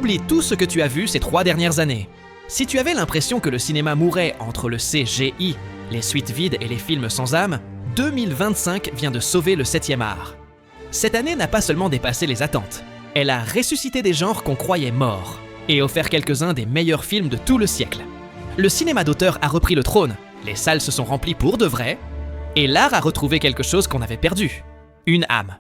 Oublie tout ce que tu as vu ces 3 dernières années. Si tu avais l'impression que le cinéma mourait entre le CGI, les suites vides et les films sans âme, 2025 vient de sauver le 7e art. Cette année n'a pas seulement dépassé les attentes, elle a ressuscité des genres qu'on croyait morts et offert quelques-uns des meilleurs films de tout le siècle. Le cinéma d'auteur a repris le trône, les salles se sont remplies pour de vrai, et l'art a retrouvé quelque chose qu'on avait perdu, une âme.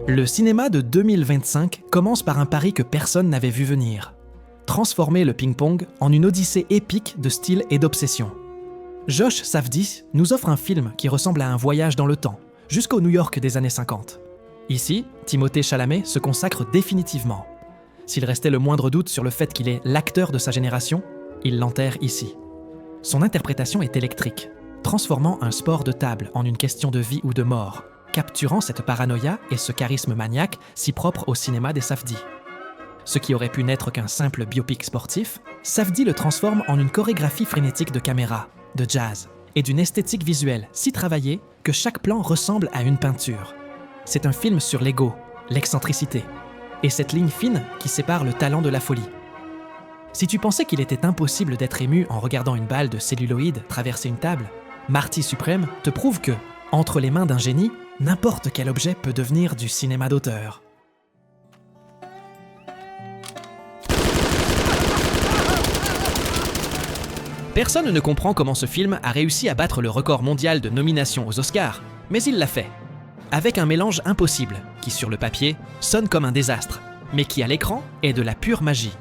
Le cinéma de 2025 commence par un pari que personne n'avait vu venir. Transformer le ping-pong en une odyssée épique de style et d'obsession. Josh Safdie nous offre un film qui ressemble à un voyage dans le temps, jusqu'au New York des années 50. Ici, Timothée Chalamet se consacre définitivement. S'il restait le moindre doute sur le fait qu'il est l'acteur de sa génération, il l'enterre ici. Son interprétation est électrique, transformant un sport de table en une question de vie ou de mort, capturant cette paranoïa et ce charisme maniaque si propre au cinéma des Safdie. Ce qui aurait pu n'être qu'un simple biopic sportif, Safdie le transforme en une chorégraphie frénétique de caméra, de jazz et d'une esthétique visuelle si travaillée que chaque plan ressemble à une peinture. C'est un film sur l'ego, l'excentricité et cette ligne fine qui sépare le talent de la folie. Si tu pensais qu'il était impossible d'être ému en regardant une balle de celluloïd traverser une table, Marty Supreme te prouve que, entre les mains d'un génie, n'importe quel objet peut devenir du cinéma d'auteur. Personne ne comprend comment ce film a réussi à battre le record mondial de nominations aux Oscars, mais il l'a fait. Avec un mélange impossible, qui sur le papier sonne comme un désastre, mais qui à l'écran est de la pure magie.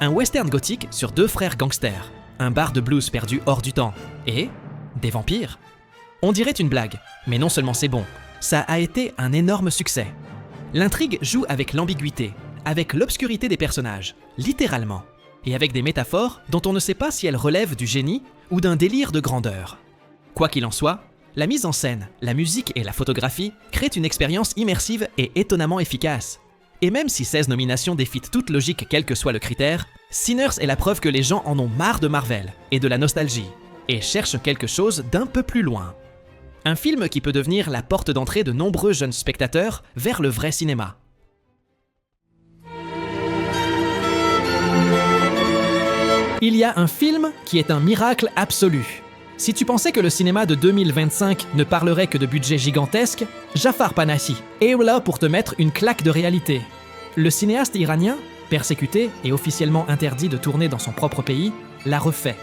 Un western gothique sur 2 frères gangsters, un bar de blues perdu hors du temps, et des vampires. On dirait une blague, mais non seulement c'est bon, ça a été un énorme succès. L'intrigue joue avec l'ambiguïté, avec l'obscurité des personnages, littéralement, et avec des métaphores dont on ne sait pas si elles relèvent du génie ou d'un délire de grandeur. Quoi qu'il en soit, la mise en scène, la musique et la photographie créent une expérience immersive et étonnamment efficace. Et même si 16 nominations défient toute logique quel que soit le critère, Sinners est la preuve que les gens en ont marre de Marvel et de la nostalgie, et cherchent quelque chose d'un peu plus loin. Un film qui peut devenir la porte d'entrée de nombreux jeunes spectateurs vers le vrai cinéma. Il y a un film qui est un miracle absolu. Si tu pensais que le cinéma de 2025 ne parlerait que de budgets gigantesques, Jafar Panahi est là pour te mettre une claque de réalité. Le cinéaste iranien, persécuté et officiellement interdit de tourner dans son propre pays, l'a refait.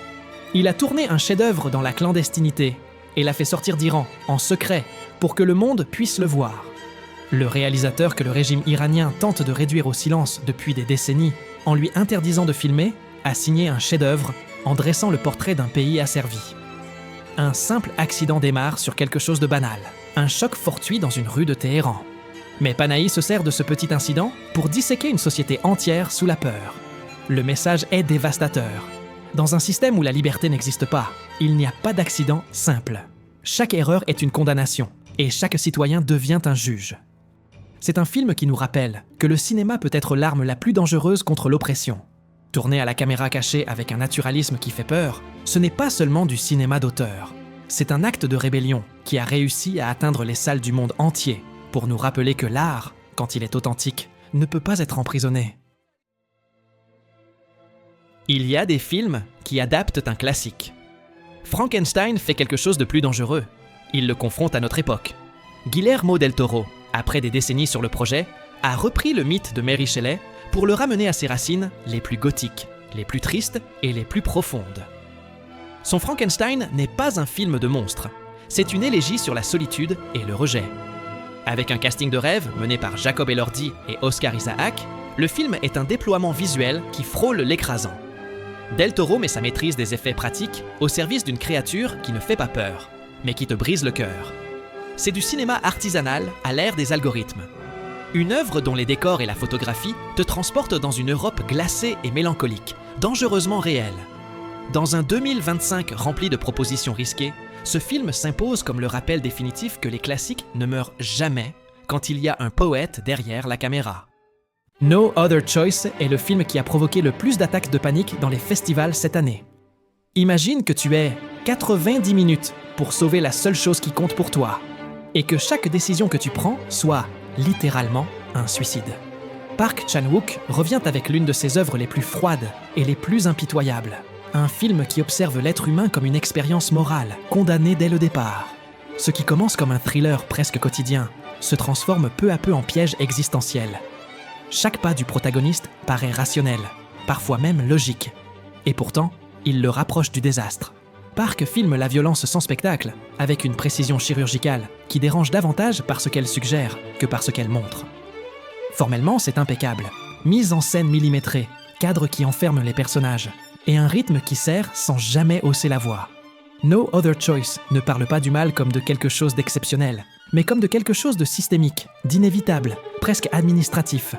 Il a tourné un chef-d'œuvre dans la clandestinité et l'a fait sortir d'Iran, en secret, pour que le monde puisse le voir. Le réalisateur que le régime iranien tente de réduire au silence depuis des décennies, en lui interdisant de filmer, a signé un chef-d'œuvre en dressant le portrait d'un pays asservi. Un simple accident démarre sur quelque chose de banal, un choc fortuit dans une rue de Téhéran. Mais Panahi se sert de ce petit incident pour disséquer une société entière sous la peur. Le message est dévastateur. Dans un système où la liberté n'existe pas, il n'y a pas d'accident simple. Chaque erreur est une condamnation, et chaque citoyen devient un juge. C'est un film qui nous rappelle que le cinéma peut être l'arme la plus dangereuse contre l'oppression. Tourner à la caméra cachée avec un naturalisme qui fait peur, ce n'est pas seulement du cinéma d'auteur. C'est un acte de rébellion qui a réussi à atteindre les salles du monde entier pour nous rappeler que l'art, quand il est authentique, ne peut pas être emprisonné. Il y a des films qui adaptent un classique. Frankenstein fait quelque chose de plus dangereux. Il le confronte à notre époque. Guillermo del Toro, après des décennies sur le projet, a repris le mythe de Mary Shelley pour le ramener à ses racines les plus gothiques, les plus tristes et les plus profondes. Son Frankenstein n'est pas un film de monstre, c'est une élégie sur la solitude et le rejet. Avec un casting de rêve mené par Jacob Elordi et Oscar Isaac, le film est un déploiement visuel qui frôle l'écrasant. Del Toro met sa maîtrise des effets pratiques au service d'une créature qui ne fait pas peur, mais qui te brise le cœur. C'est du cinéma artisanal à l'ère des algorithmes. Une œuvre dont les décors et la photographie te transportent dans une Europe glacée et mélancolique, dangereusement réelle. Dans un 2025 rempli de propositions risquées, ce film s'impose comme le rappel définitif que les classiques ne meurent jamais quand il y a un poète derrière la caméra. No Other Choice est le film qui a provoqué le plus d'attaques de panique dans les festivals cette année. Imagine que tu aies 90 minutes pour sauver la seule chose qui compte pour toi, et que chaque décision que tu prends soit littéralement un suicide. Park Chan-wook revient avec l'une de ses œuvres les plus froides et les plus impitoyables. Un film qui observe l'être humain comme une expérience morale, condamnée dès le départ. Ce qui commence comme un thriller presque quotidien se transforme peu à peu en piège existentiel. Chaque pas du protagoniste paraît rationnel, parfois même logique. Et pourtant, il le rapproche du désastre. Park filme la violence sans spectacle, avec une précision chirurgicale qui dérange davantage par ce qu'elle suggère que par ce qu'elle montre. Formellement, c'est impeccable. Mise en scène millimétrée, cadre qui enferme les personnages, et un rythme qui sert sans jamais hausser la voix. No Other Choice ne parle pas du mal comme de quelque chose d'exceptionnel, mais comme de quelque chose de systémique, d'inévitable, presque administratif.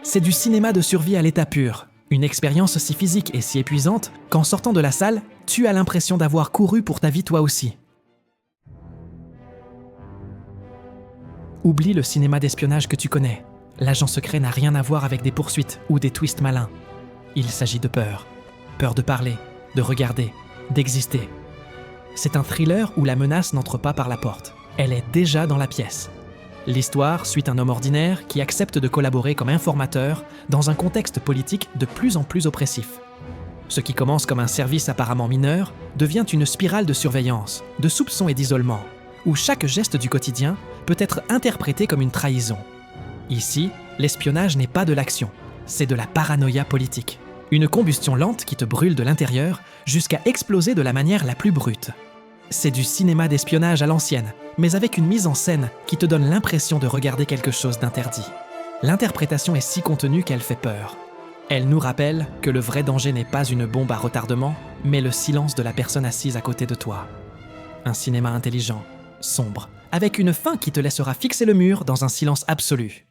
C'est du cinéma de survie à l'état pur, une expérience si physique et si épuisante qu'en sortant de la salle, tu as l'impression d'avoir couru pour ta vie toi aussi. Oublie le cinéma d'espionnage que tu connais. L'agent secret n'a rien à voir avec des poursuites ou des twists malins. Il s'agit de peur. Peur de parler, de regarder, d'exister. C'est un thriller où la menace n'entre pas par la porte. Elle est déjà dans la pièce. L'histoire suit un homme ordinaire qui accepte de collaborer comme informateur dans un contexte politique de plus en plus oppressif. Ce qui commence comme un service apparemment mineur devient une spirale de surveillance, de soupçons et d'isolement, où chaque geste du quotidien peut être interprété comme une trahison. Ici, l'espionnage n'est pas de l'action, c'est de la paranoïa politique. Une combustion lente qui te brûle de l'intérieur jusqu'à exploser de la manière la plus brute. C'est du cinéma d'espionnage à l'ancienne, mais avec une mise en scène qui te donne l'impression de regarder quelque chose d'interdit. L'interprétation est si contenue qu'elle fait peur. Elle nous rappelle que le vrai danger n'est pas une bombe à retardement, mais le silence de la personne assise à côté de toi. Un cinéma intelligent, sombre, avec une fin qui te laissera fixer le mur dans un silence absolu.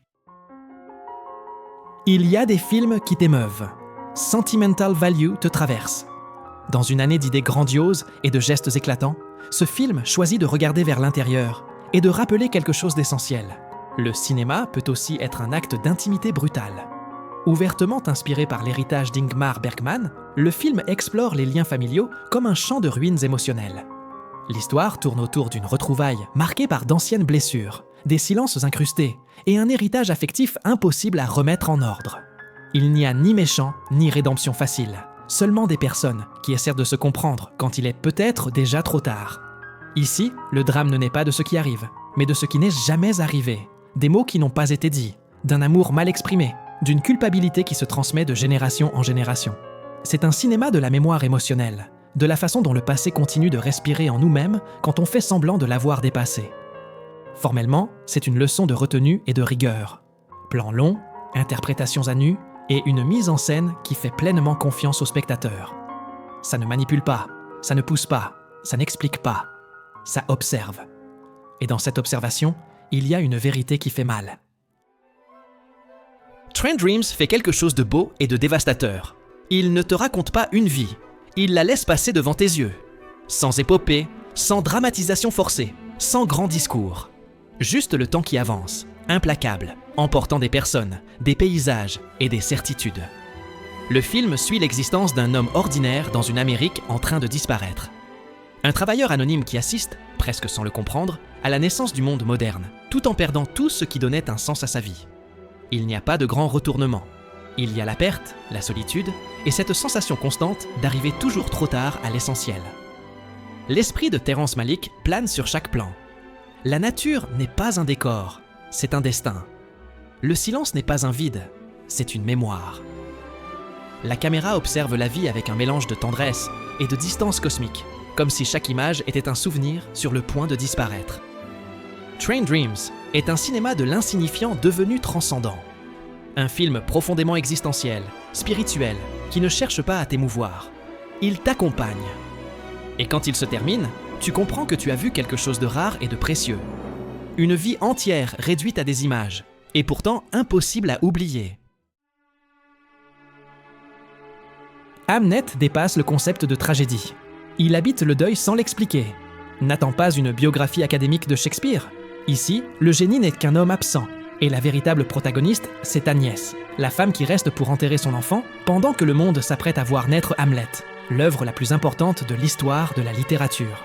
Il y a des films qui t'émeuvent. Sentimental value te traverse. Dans une année d'idées grandioses et de gestes éclatants, ce film choisit de regarder vers l'intérieur et de rappeler quelque chose d'essentiel. Le cinéma peut aussi être un acte d'intimité brutale. Ouvertement inspiré par l'héritage d'Ingmar Bergman, le film explore les liens familiaux comme un champ de ruines émotionnelles. L'histoire tourne autour d'une retrouvaille marquée par d'anciennes blessures, des silences incrustés et un héritage affectif impossible à remettre en ordre. Il n'y a ni méchant ni rédemption facile, seulement des personnes qui essaient de se comprendre quand il est peut-être déjà trop tard. Ici, le drame ne naît pas de ce qui arrive, mais de ce qui n'est jamais arrivé, des mots qui n'ont pas été dits, d'un amour mal exprimé, d'une culpabilité qui se transmet de génération en génération. C'est un cinéma de la mémoire émotionnelle, de la façon dont le passé continue de respirer en nous-mêmes quand on fait semblant de l'avoir dépassé. Formellement, c'est une leçon de retenue et de rigueur. Plan long, interprétations à nu et une mise en scène qui fait pleinement confiance au spectateur. Ça ne manipule pas, ça ne pousse pas, ça n'explique pas, ça observe. Et dans cette observation, il y a une vérité qui fait mal. Train Dreams fait quelque chose de beau et de dévastateur. Il ne te raconte pas une vie, il la laisse passer devant tes yeux. Sans épopée, sans dramatisation forcée, sans grand discours. Juste le temps qui avance, implacable, emportant des personnes, des paysages et des certitudes. Le film suit l'existence d'un homme ordinaire dans une Amérique en train de disparaître. Un travailleur anonyme qui assiste, presque sans le comprendre, à la naissance du monde moderne, tout en perdant tout ce qui donnait un sens à sa vie. Il n'y a pas de grand retournement. Il y a la perte, la solitude, et cette sensation constante d'arriver toujours trop tard à l'essentiel. L'esprit de Terrence Malick plane sur chaque plan. La nature n'est pas un décor, c'est un destin. Le silence n'est pas un vide, c'est une mémoire. La caméra observe la vie avec un mélange de tendresse et de distance cosmique, comme si chaque image était un souvenir sur le point de disparaître. Train Dreams est un cinéma de l'insignifiant devenu transcendant. Un film profondément existentiel, spirituel, qui ne cherche pas à t'émouvoir. Il t'accompagne. Et quand il se termine, tu comprends que tu as vu quelque chose de rare et de précieux. Une vie entière réduite à des images, et pourtant impossible à oublier. Hamnet dépasse le concept de tragédie. Il habite le deuil sans l'expliquer. N'attend pas une biographie académique de Shakespeare. Ici, le génie n'est qu'un homme absent, et la véritable protagoniste, c'est Agnès, la femme qui reste pour enterrer son enfant pendant que le monde s'apprête à voir naître Hamlet. l'œuvre la plus importante de l'histoire de la littérature.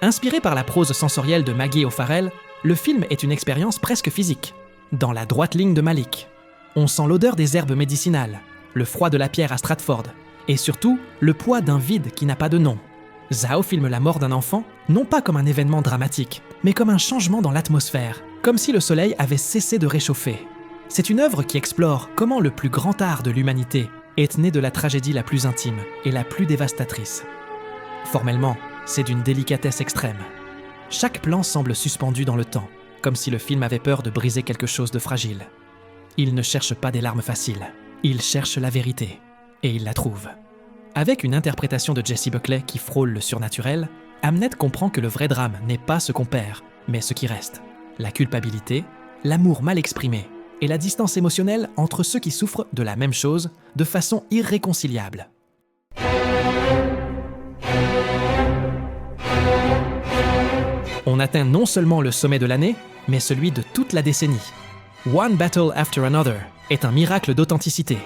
Inspiré par la prose sensorielle de Maggie O'Farrell, le film est une expérience presque physique. Dans la droite ligne de Malick, on sent l'odeur des herbes médicinales, le froid de la pierre à Stratford, et surtout le poids d'un vide qui n'a pas de nom. Zhao filme la mort d'un enfant, non pas comme un événement dramatique, mais comme un changement dans l'atmosphère, comme si le soleil avait cessé de réchauffer. C'est une œuvre qui explore comment le plus grand art de l'humanité est né de la tragédie la plus intime et la plus dévastatrice. Formellement, c'est d'une délicatesse extrême. Chaque plan semble suspendu dans le temps, comme si le film avait peur de briser quelque chose de fragile. Il ne cherche pas des larmes faciles, il cherche la vérité, et il la trouve. Avec une interprétation de Jessie Buckley qui frôle le surnaturel, Hamnet comprend que le vrai drame n'est pas ce qu'on perd, mais ce qui reste. La culpabilité, l'amour mal exprimé, et la distance émotionnelle entre ceux qui souffrent de la même chose de façon irréconciliable. On atteint non seulement le sommet de l'année, mais celui de toute la décennie. One Battle After Another est un miracle d'authenticité.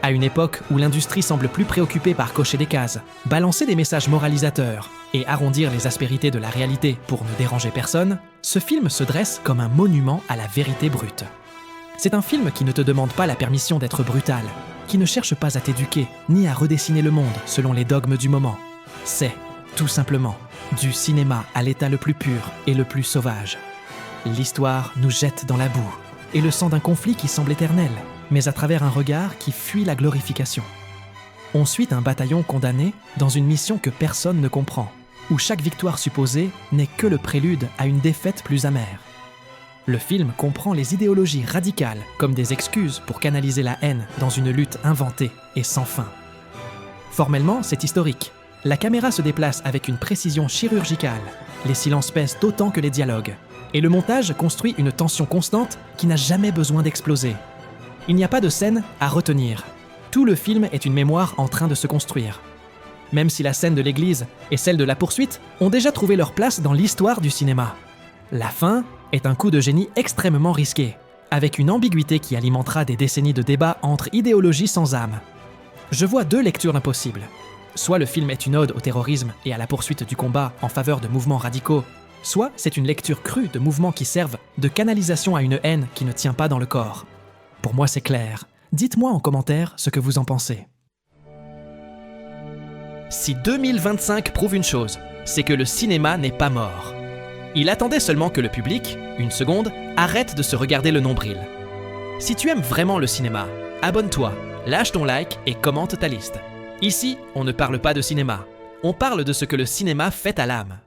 À une époque où l'industrie semble plus préoccupée par cocher des cases, balancer des messages moralisateurs et arrondir les aspérités de la réalité pour ne déranger personne, ce film se dresse comme un monument à la vérité brute. C'est un film qui ne te demande pas la permission d'être brutal, qui ne cherche pas à t'éduquer ni à redessiner le monde selon les dogmes du moment. C'est, tout simplement, du cinéma à l'état le plus pur et le plus sauvage. L'histoire nous jette dans la boue et le sang d'un conflit qui semble éternel, mais à travers un regard qui fuit la glorification. On suit un bataillon condamné dans une mission que personne ne comprend, où chaque victoire supposée n'est que le prélude à une défaite plus amère. Le film comprend les idéologies radicales comme des excuses pour canaliser la haine dans une lutte inventée et sans fin. Formellement, c'est historique. La caméra se déplace avec une précision chirurgicale, les silences pèsent autant que les dialogues, et le montage construit une tension constante qui n'a jamais besoin d'exploser. Il n'y a pas de scène à retenir. Tout le film est une mémoire en train de se construire. Même si la scène de l'église et celle de la poursuite ont déjà trouvé leur place dans l'histoire du cinéma. La fin est un coup de génie extrêmement risqué, avec une ambiguïté qui alimentera des décennies de débats entre idéologies sans âme. Je vois deux lectures impossibles. Soit le film est une ode au terrorisme et à la poursuite du combat en faveur de mouvements radicaux, soit c'est une lecture crue de mouvements qui servent de canalisation à une haine qui ne tient pas dans le corps. Pour moi, c'est clair. Dites-moi en commentaire ce que vous en pensez. Si 2025 prouve une chose, c'est que le cinéma n'est pas mort. Il attendait seulement que le public, une seconde, arrête de se regarder le nombril. Si tu aimes vraiment le cinéma, abonne-toi, lâche ton like et commente ta liste. Ici, on ne parle pas de cinéma, on parle de ce que le cinéma fait à l'âme.